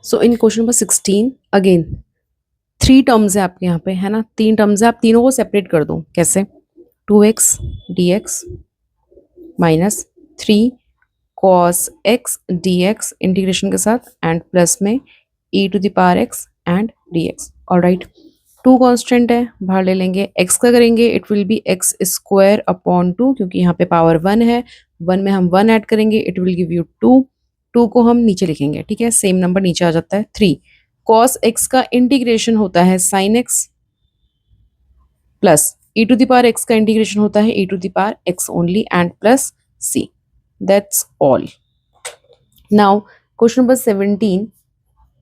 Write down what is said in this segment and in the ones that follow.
सो इन question number 16 again 3 terms है आपके यहाँ पे, है ना, 3 टर्म्स है, आप तीनों को सेपरेट कर दो। कैसे? 2x dx minus 3 cos x dx integration के साथ एंड प्लस में e to the power x and dx। Alright, 2 constant है, बाहर ले लेंगे। x का करेंगे it will be x square upon 2, क्योंकि यहाँ पे पावर 1 है, 1 में हम 1 ऐड करेंगे इट विल गिव यू 2। 2 को हम नीचे लिखेंगे, ठीक है, सेम नंबर नीचे आ जाता है। 3 cos x का इंटीग्रेशन होता है sin x plus e to the power x का इंटीग्रेशन होता है e to the power x only and plus c। That's all. Now question number 17,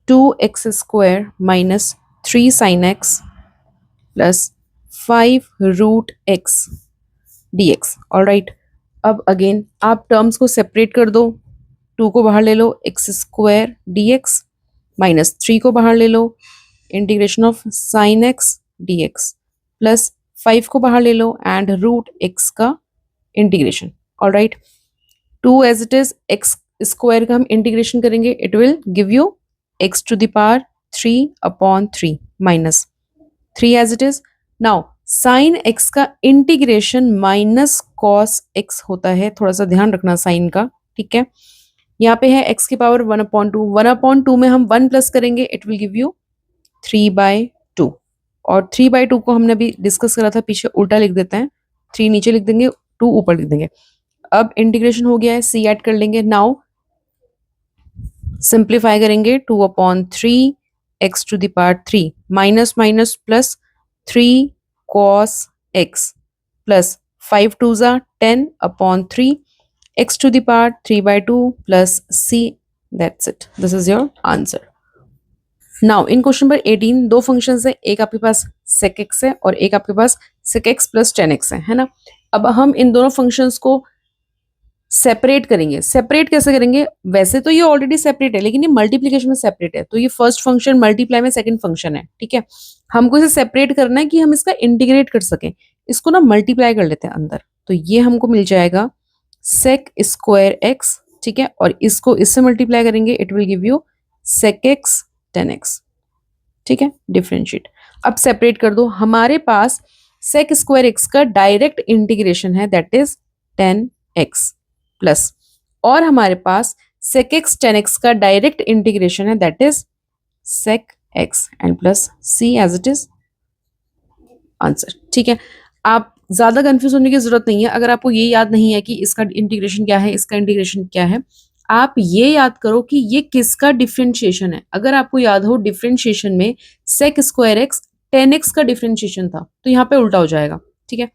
2x square minus 3 sin x plus 5 root x dx। Alright, अब again आप terms को separate कर दो। 2 को बाहर ले लो, x स्क्वायर dx माइनस 3 को बाहर ले लो, integration of sine x dx plus 5 को बाहर ले लो एंड रूट x का integration. Alright, 2 as it is, x square का हम इंटीग्रेशन करेंगे it will give you x to the power 3 upon 3 minus 3 as it is. Now sine x का integration minus cos x होता है, थोड़ा सा ध्यान रखना साइन का, ठीक है। यहाँ पे है x की पावर 1/2, 1/2 में हम 1 प्लस करेंगे इट विल गिव यू 3/2, और 3/2 को हमने अभी डिस्कस करा था, पीछे उल्टा लिख देते हैं, 3 नीचे लिख देंगे, 2 ऊपर लिख देंगे। अब इंटीग्रेशन हो गया है, c ऐड कर लेंगे। नाउ सिंप्लीफाई करेंगे, 2/3 x to the power 3 minus minus plus 3 cos x plus 5 2 जा 10/3 x to the power 3/2 plus c। That's it. This is your answer. Now in question number 18 दो functions है, एक आपके पास sec x है और एक आपके पास sec x plus tan x है ना। अब हम इन दोनों फंक्शंस को सेपरेट करेंगे। सेपरेट कैसे करेंगे? वैसे तो ये ऑलरेडी सेपरेट है, लेकिन ये मल्टीप्लीकेशन में सेपरेट है, तो ये फर्स्ट फंक्शन मल्टीप्लाई में सेकंड फंक्शन है, ठीक है। हमको इसे सेपरेट करना है कि हम इसका इंटीग्रेट कर सकें। इसको ना मल्टीप्लाई कर लेते हैं अंदर, तो ये हमको मिल जाएगा sec स्क्वायर x, ठीक है, और इसको इससे मल्टीप्लाई करेंगे it will give you sec x tan x, ठीक है। डिफरेंशिएट, अब सेपरेट कर दो। हमारे पास sec स्क्वायर x का डायरेक्ट इंटीग्रेशन है that is tan x plus, और हमारे पास sec x tan x का डायरेक्ट इंटीग्रेशन है that is sec x and plus c as it is answer, ठीक है। आप ज्यादा कंफ्यूज होने की जरूरत नहीं है। अगर आपको ये याद नहीं है कि इसका इंटीग्रेशन क्या है, इसका इंटीग्रेशन क्या है, आप ये याद करो कि ये किसका डिफरेंशिएशन है। अगर आपको याद हो डिफरेंशिएशन में sec square x tan x का डिफरेंशिएशन था, तो यहाँ पे उल्टा हो जाएगा, ठीक है।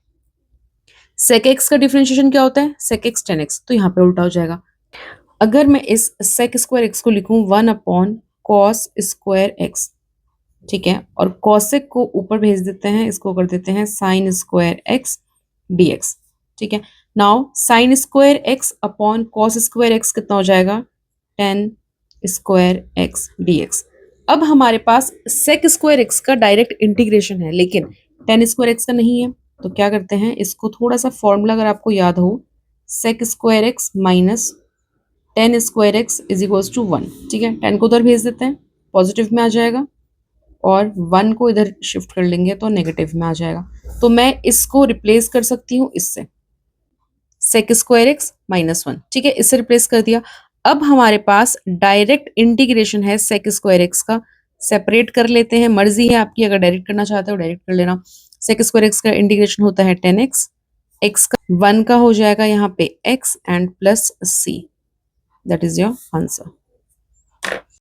sec x का डिफरेंशिएशन क्या होता है? sec x tan x, तो यहाँ पे उल्टा हो जाएगा। अगर मैं इस sec स्क्वायर x को लिखूं 1/cos स्क्वायर x, ठीक है, और cosec को ऊपर भेज देते हैं, इसको कर देते हैं sin स्क्वायर x dx, ठीक है। Now sin square x upon cos square x कितना हो जाएगा? tan square x dx। अब हमारे पास sec स्क्वायर x का डायरेक्ट इंटीग्रेशन है, लेकिन tan स्क्वायर x का नहीं है, तो क्या करते हैं, इसको थोड़ा सा फॉर्मूला अगर आपको याद हो, sec square x minus tan square x is equals to 1, ठीक है। 10 को उधर भेज देते हैं, पॉजिटिव में आ जाएगा, और 1 को इधर शिफ्ट कर लेंगे तो नेगेटिव में आ जाएगा। तो मैं इसको रिप्लेस कर सकती हूँ इससे, sec स्क्वायर x माइनस 1, ठीक है, इससे रिप्लेस कर दिया। अब हमारे पास डायरेक्ट इंटीग्रेशन है sec स्क्वायर x का, सेपरेट कर लेते हैं, मर्जी है आपकी, अगर डायरेक्ट करना चाहते हो डायरेक्ट कर लेना। sec स्क्वायर x का इंटीग्रेशन होता है tan x, x का 1 का हो जाएगा यहाँ पे x and plus c। That is your answer.